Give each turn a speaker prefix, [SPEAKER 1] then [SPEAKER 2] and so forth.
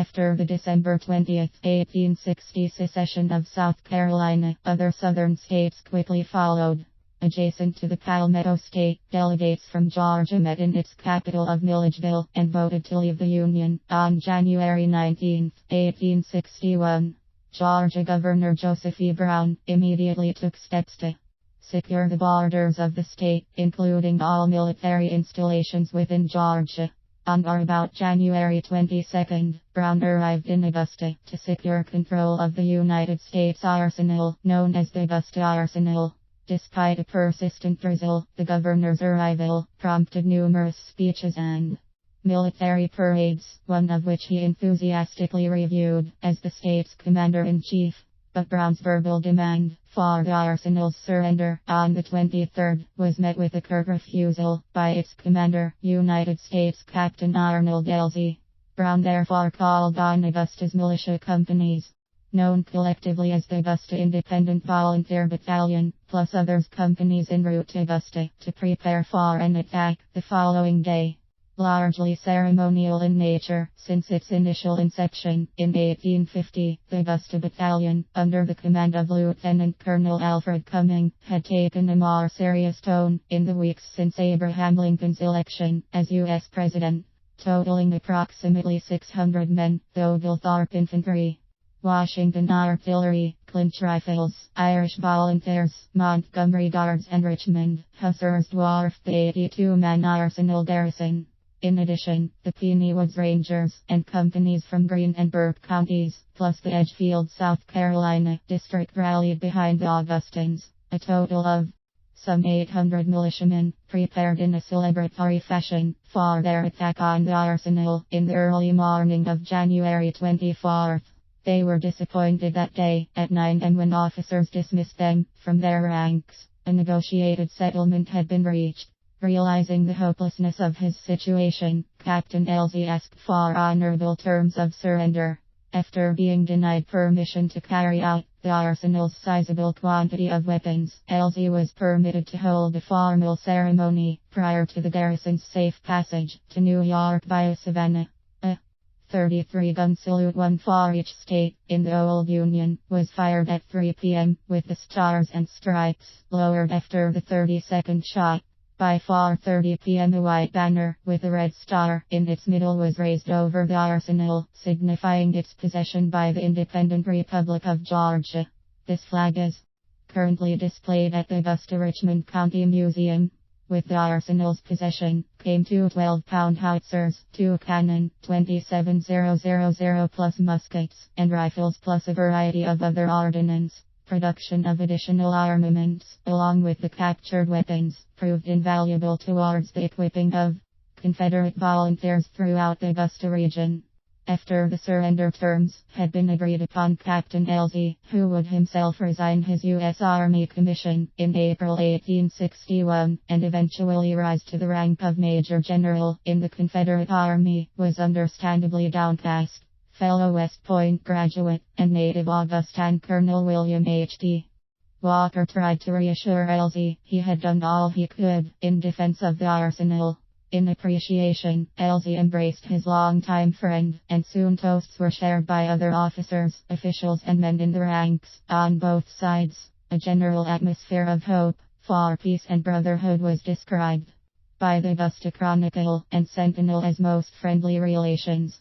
[SPEAKER 1] After the December 20, 1860 secession of South Carolina, other southern states quickly followed. Adjacent to the Palmetto State, delegates from Georgia met in its capital of Milledgeville and voted to leave the Union on January 19, 1861. Georgia Governor Joseph E. Brown immediately took steps to secure the borders of the state, including all military installations within Georgia. On or about January 22, Brown arrived in Augusta to secure control of the United States arsenal, known as the Augusta Arsenal. Despite a persistent drizzle, the governor's arrival prompted numerous speeches and military parades, one of which he enthusiastically reviewed as the state's commander-in-chief. But Brown's verbal demand for the arsenal's surrender on the 23rd was met with a curt refusal by its commander, United States Captain Arnold Elzey. Brown therefore called on Augusta's militia companies, known collectively as the Augusta Independent Volunteer Battalion, plus others companies en route to Augusta, to prepare for an attack the following day. Largely ceremonial in nature, since its initial inception in 1850, the Augusta Battalion, under the command of Lieutenant Colonel Alfred Cumming, had taken a more serious tone in the weeks since Abraham Lincoln's election as U.S. President, totaling approximately 600 men, the Oglethorpe Infantry, Washington Artillery, Clinch Rifles, Irish Volunteers, Montgomery Guards and Richmond Hussars dwarfed the 82-man arsenal garrison. In addition, the Peony Woods Rangers and companies from Greene and Burke counties, plus the Edgefield, South Carolina district rallied behind the Augustans. A total of some 800 militiamen prepared in a celebratory fashion for their attack on the arsenal in the early morning of January 24. They were disappointed that day at 9 a.m. when officers dismissed them from their ranks. A negotiated settlement had been reached. Realizing the hopelessness of his situation, Captain Elzey asked for honorable terms of surrender. After being denied permission to carry out the arsenal's sizable quantity of weapons, Elzey was permitted to hold a formal ceremony prior to the garrison's safe passage to New York via Savannah. A 33-gun salute, one for each state, in the old Union, was fired at 3 p.m., with the Stars and Stripes lowered after the 32nd shot. By 4:30 p.m. a white banner, with a red star in its middle, was raised over the arsenal, signifying its possession by the Independent Republic of Georgia. This flag is currently displayed at the Augusta Richmond County Museum. With the arsenal's possession came 2 12-pound howitzers, 2 cannon, 27,000 plus muskets, and rifles, plus a variety of other ordnance. Production of additional armaments, along with the captured weapons, proved invaluable towards the equipping of Confederate volunteers throughout the Augusta region. After the surrender terms had been agreed upon, Captain Elzey, who would himself resign his U.S. Army commission in April 1861 and eventually rise to the rank of Major General in the Confederate Army, was understandably downcast. Fellow West Point graduate and native Augustan Colonel William H.T. Walker tried to reassure Elzey he had done all he could in defense of the arsenal. In appreciation, Elzey embraced his longtime friend, and soon toasts were shared by other officers, officials and men in the ranks, on both sides. A general atmosphere of hope for peace and brotherhood was described by the Augusta Chronicle and Sentinel as most friendly relations.